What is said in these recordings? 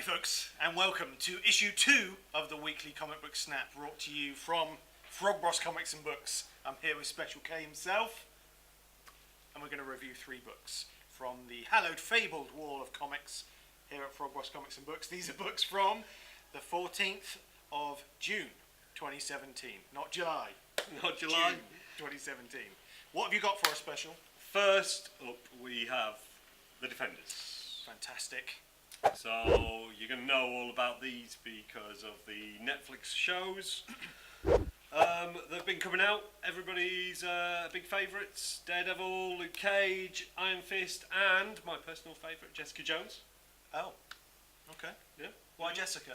folks, and welcome to issue 2 of the weekly comic book snap, brought to you from Frogboss Comics and Books. I'm here with Special K himself, and we're going to review 3 books from the hallowed, fabled wall of comics here at Frogboss Comics and Books. These are books from the 14th of June 2017, not July. Not July. June 2017. What have you got for us, Special? First up, we have The Defenders. Fantastic. So you're going to know all about these because of the Netflix shows that have been coming out. Everybody's big favourites: Daredevil, Luke Cage, Iron Fist, and my personal favourite, Jessica Jones. Oh, okay. Yeah. Why Jessica?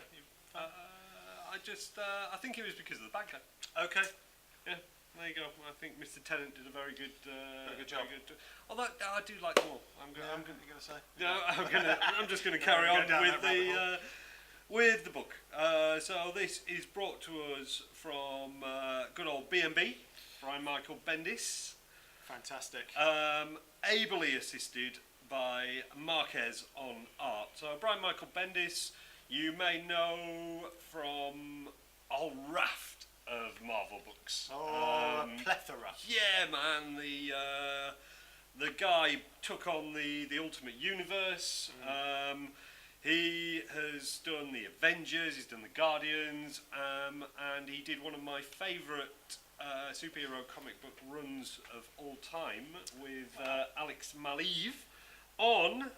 I think it was because of the bad guy. Okay. Yeah. There you go. I think Mr. Tennant did a very good job. Although I do like them all. I'm going to say. No, I'm just going to carry on with the book. So this is brought to us from good old B&B, Brian Michael Bendis. Fantastic. Ably assisted by Marquez on art. So Brian Michael Bendis, you may know from a whole raft of Marvel books. A plethora. Yeah, man. The guy took on the Ultimate Universe. He has done the Avengers. He's done the Guardians, and he did one of my favourite superhero comic book runs of all time with Alex Maleev on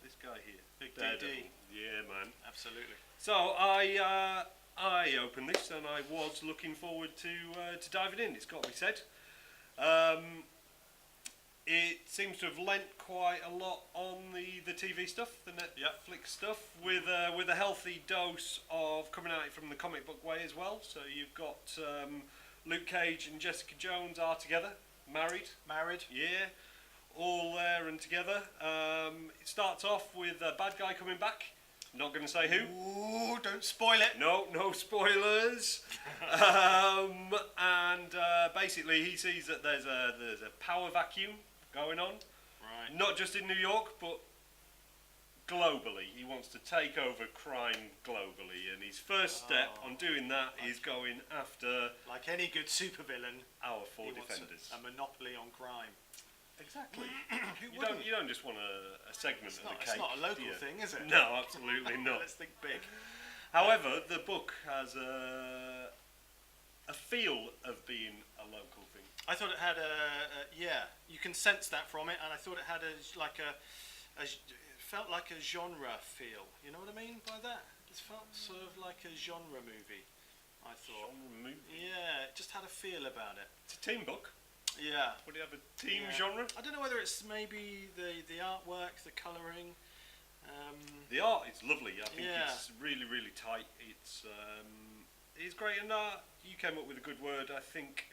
this guy here. Big Daredevil. DD. Yeah, man. Absolutely. So I opened this and I was looking forward to diving in. It's got to be said. It seems to have lent quite a lot on the TV stuff, the Netflix stuff, with a healthy dose of coming at it from the comic book way as well. So you've got Luke Cage and Jessica Jones are together, married, yeah, all there and together. It starts off with a bad guy coming back. Not going to say who. Ooh, don't spoil it. No spoilers. Basically, he sees that there's a power vacuum going on. Right. Not just in New York, but globally. He wants to take over crime globally, and his first step on doing that is going after, like any good supervillain, our 4 he wants defenders. a monopoly on crime. Exactly. You don't just want a segment of the cake. It's not a local thing, is it? No, absolutely not. Let's think big. However, the book has a feel of being a local thing. I thought it had you can sense that from it, and I thought it had it felt like a genre feel. You know what I mean by that? It felt sort of like a genre movie, I thought. Genre movie? Yeah, it just had a feel about it. It's a team book. Yeah. Would it have a team genre? I don't know whether it's maybe the artwork, the colouring. The art is lovely. I think Yeah. it's really, really tight. It's great, and you came up with a good word. I think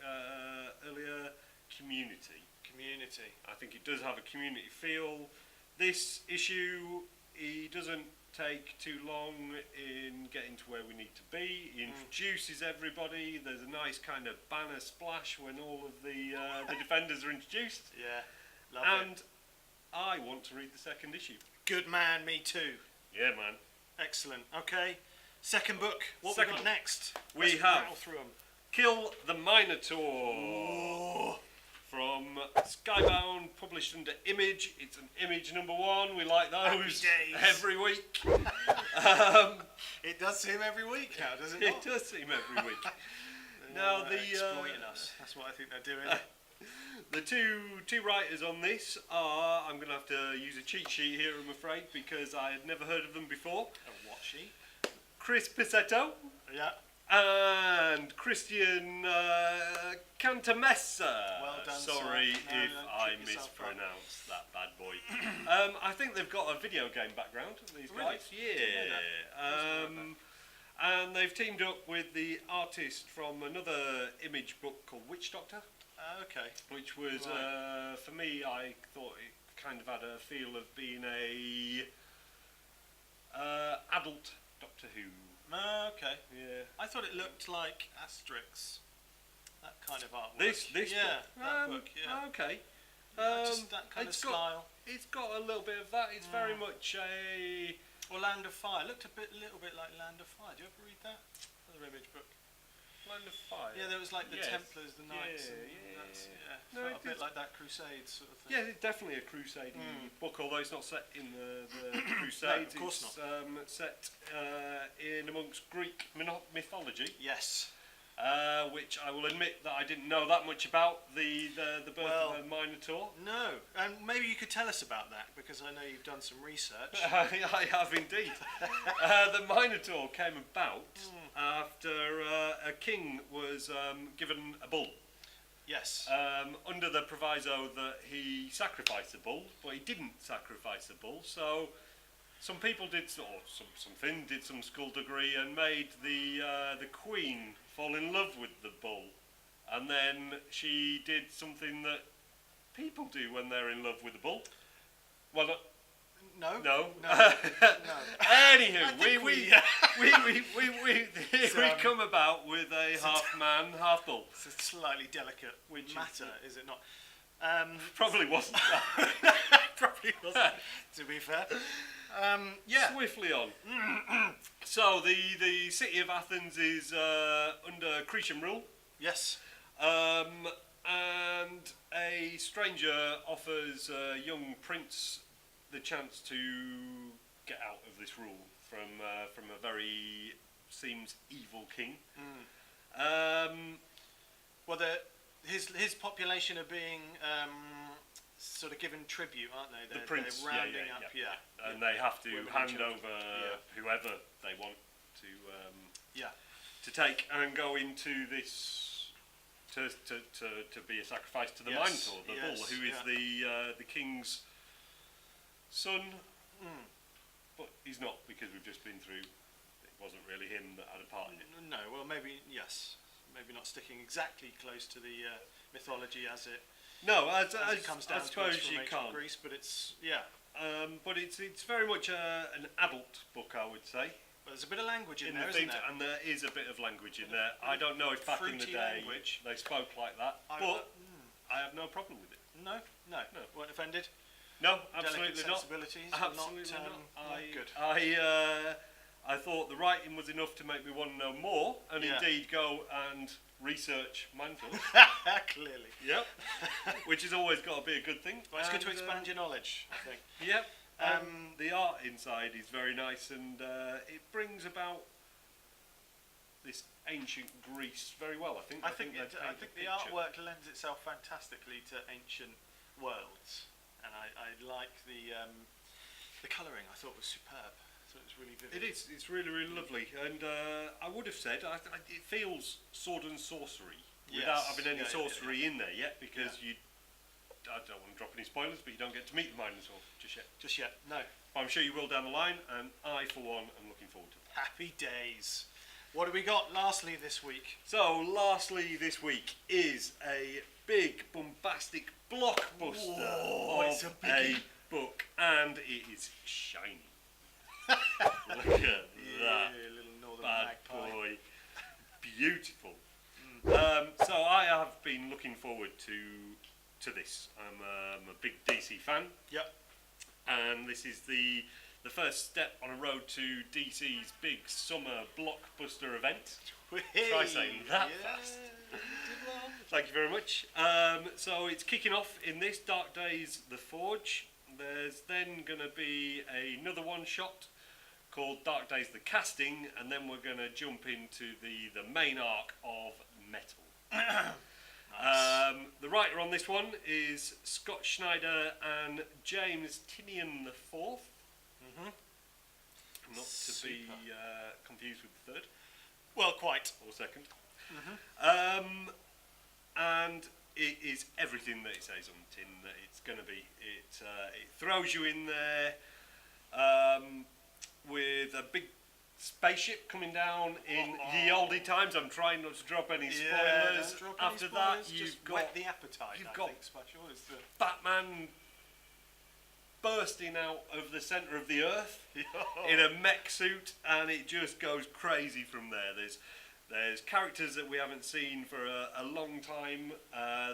earlier, community. Community. I think it does have a community feel. This issue, he doesn't take too long in getting to where we need to be. He introduces everybody. There's a nice kind of banner splash when all of the defenders are introduced. Yeah, lovely. And I want to read the second issue. Good man, me too. Yeah, man. Excellent. Okay, second book. What Second we got book. next? We Let's have rattle through 'em. Kill the Minotaur. Oh. From Skybound, published under Image. It's an Image #1. We like those Happy days. every week. It does seem every week now, does it It not? does seem every week. Now exploiting us. That's what I think they're doing. The two writers on this are, I'm going to have to use a cheat sheet here, I'm afraid, because I had never heard of them before. A what sheet? Chris Picetto Yeah. and Christian Cantamessa. Well done, Sorry sir. if No, I trip yourself up. mispronounced that bad boy. I think they've got a video game background, these Really? guys. Yeah. And they've teamed up with the artist from another Image book called Witch Doctor. Okay. Which was, for me, I thought it kind of had a feel of being a adult Doctor Who. Okay. Yeah. I thought it looked like Asterix. That kind of artwork. This yeah, book? that book, yeah. Okay. Just that kind of style. It's got a little bit of that. It's very much a Or Land of Fire. Looked a little bit like Land of Fire. Do you ever read that? Another Image book. Land of Fire. Yeah, there was like the Yes. Templars, the Knights, and that's, No, felt a bit it's- like that Crusade sort of thing. Yeah, it's definitely a Crusade book, although it's not set in the Crusades. of course It's set in amongst Greek mythology, Yes. which I will admit that I didn't know that much about the birth Well- of the Minotaur. No, and maybe you could tell us about that because I know you've done some research. I have indeed. The Minotaur came about after a king was given a bull. Yes. Under the proviso that he sacrificed the bull, but he didn't sacrifice the bull. So some people did some skullduggery and made the queen fall in love with the bull, and then she did something that people do when they're in love with a bull. Well, No. no. No. Anywho, I think we come about with a half man, half bull. It's a slightly delicate matter, is it not? Probably wasn't that. Probably wasn't, to be fair. Yeah. Swiftly on. So the city of Athens is under Cretan rule, Yes. and a stranger offers a young prince the chance to get out of this rule from a very seems evil king. Well, his population are being sort of given tribute, aren't they? The prince, they're rounding up, and they have to women and hand children. over whoever they want to Yeah. to take and go into this to be a sacrifice to the Yes, Minotaur, the yes, bull, who is the king's son. But he's not, because we've just been through. It wasn't really him that had a part in it. No, well, maybe maybe not sticking exactly close to the mythology as it No, as it comes down I to us suppose from you ancient can't. Greece, but it's But it's very much an adult book, I would say. But there's a bit of language in there, the isn't things, there? and there is a bit of language in there. I don't know if back in the Fruity day language. they spoke like that, but I have no problem with it. No, weren't offended. No, absolutely Delicate not. sensibilities. Absolutely were not. good. I thought the writing was enough to make me want to know more, and Yeah. indeed go and research Manfield. Clearly. Yep, which has always got to be a good thing. Well, it's good to And, expand your knowledge, I think. Yep. The art inside is very nice, and it brings about this ancient Greece very well. I think. I think they the paint a picture. artwork lends itself fantastically to ancient worlds, and I like the colouring. I thought was superb. So it was really vivid. It is. It's really, really lovely, and I would have said it feels sword and sorcery without Yes. having any Yeah, sorcery in there yet, because I don't want to drop any spoilers, but you don't get to meet the Minotaur just yet. Just yet, no. But I'm sure you will down the line, and I, for one, am looking forward to it. Happy days. What have we got lastly this week? So, lastly this week is a big, bombastic blockbuster Whoa, of it's a biggie. book, and it is shiny. Look at that. Yeah, little northern Bad magpie. boy. Beautiful. So I have been looking forward to this. I'm a big DC fan, Yep. and this is the first step on a road to DC's big summer blockbuster event. Try saying that fast. Thank you very much. So it's kicking off in this Dark Days The Forge. There's then going to be another one shot called Dark Days The Casting, and then we're going to jump into the main arc of Metal. Nice. The writer on this one is Scott Schneider and James Tinian IV. Not to be confused with the third Well, quite. or second. And it is everything that it says on the tin that it's going to be. It throws you in there with a big spaceship coming down in ye olde times. I'm trying not to drop any spoilers. don't drop any After spoilers, that, you've just got whet the appetite. you've I got- think special is the Batman bursting out of the centre of the earth in a mech suit, and it just goes crazy from there. There's characters that we haven't seen for a long time.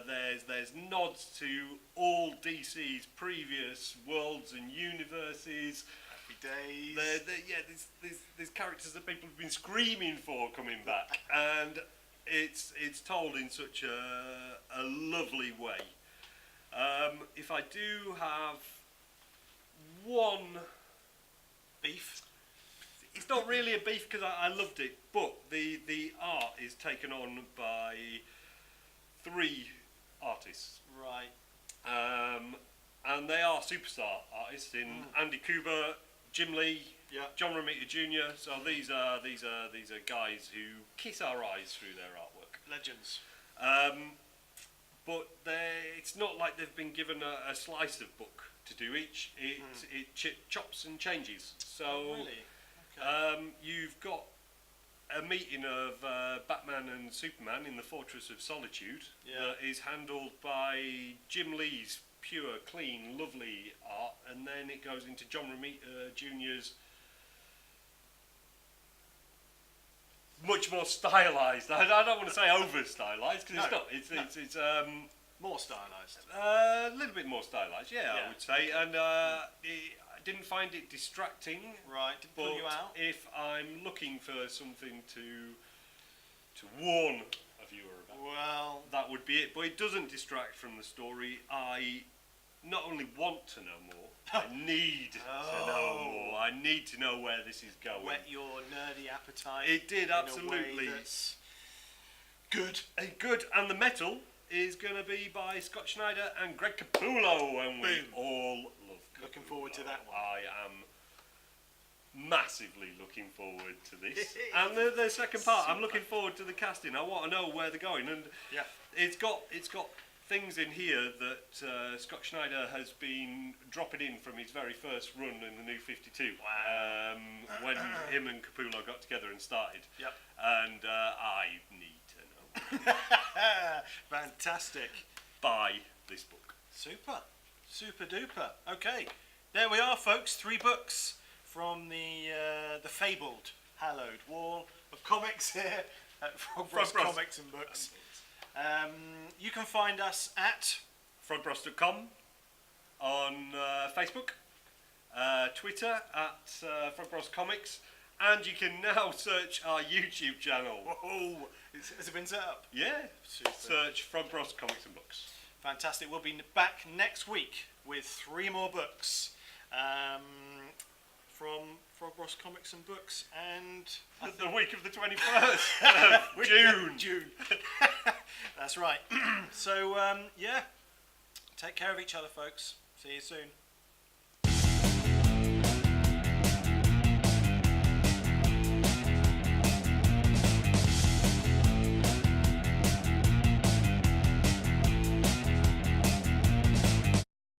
There's nods to all DC's previous worlds and universes. days. There's characters that people have been screaming for coming back, and it's told in such a lovely way. If I do have one Beef. it's not really a beef because I loved it, but the art is taken on by 3 artists. Right. And they are superstar artists in Andy Cooper, Jim Lee, Yeah. John Romita Jr. So these are guys who kiss our eyes through their artwork. Legends. But it's not like they've been given a slice of book to do each. It chops and changes. So Really? Okay. you've got a meeting of Batman and Superman in the Fortress of Solitude that is handled by Jim Lee's pure, clean, lovely art, and then it goes into John Romita Jr.'s much more stylised. I don't want to say over stylised because it's not. It's More stylised. a little bit more stylised, Yeah. I would say, and I didn't find it distracting. Right. Did it But pull you out? if I'm looking for something to warn a viewer about, Well, that would be it. But it doesn't distract from the story. I not only want to know more, I need to know more. I need to know where this is going. whet your nerdy appetite. It did, in a absolutely. way that's good. Good, and the metal is going to be by Scott Schneider and Greg Capullo, and we Boom. all love Capullo. Looking forward to that one. I am massively looking forward to this. And the second part, I'm looking forward to the casting. I want to know where they're going, and Yeah. it's got things in here that Scott Schneider has been dropping in from his very first run in the New 52. Wow. When him and Capullo got together and started. Yep. And I need to know. Fantastic. Buy this book. Super. Super duper. Okay. There we are, folks. 3 books from the fabled, hallowed wall of comics here at Frogbross Frogbross. Comics and Books. You can find us at Frogbross.com, on Facebook, Twitter at Frogbross Comics, and you can now search our YouTube channel. Whoa, has it been set up? Yeah, Super. search Frogbross Comics and Books. Fantastic. We'll be back next week with 3 more books from Frogbross Comics and Books, and The week of the 21st of June. June. That's right. So, yeah, take care of each other, folks. See you soon.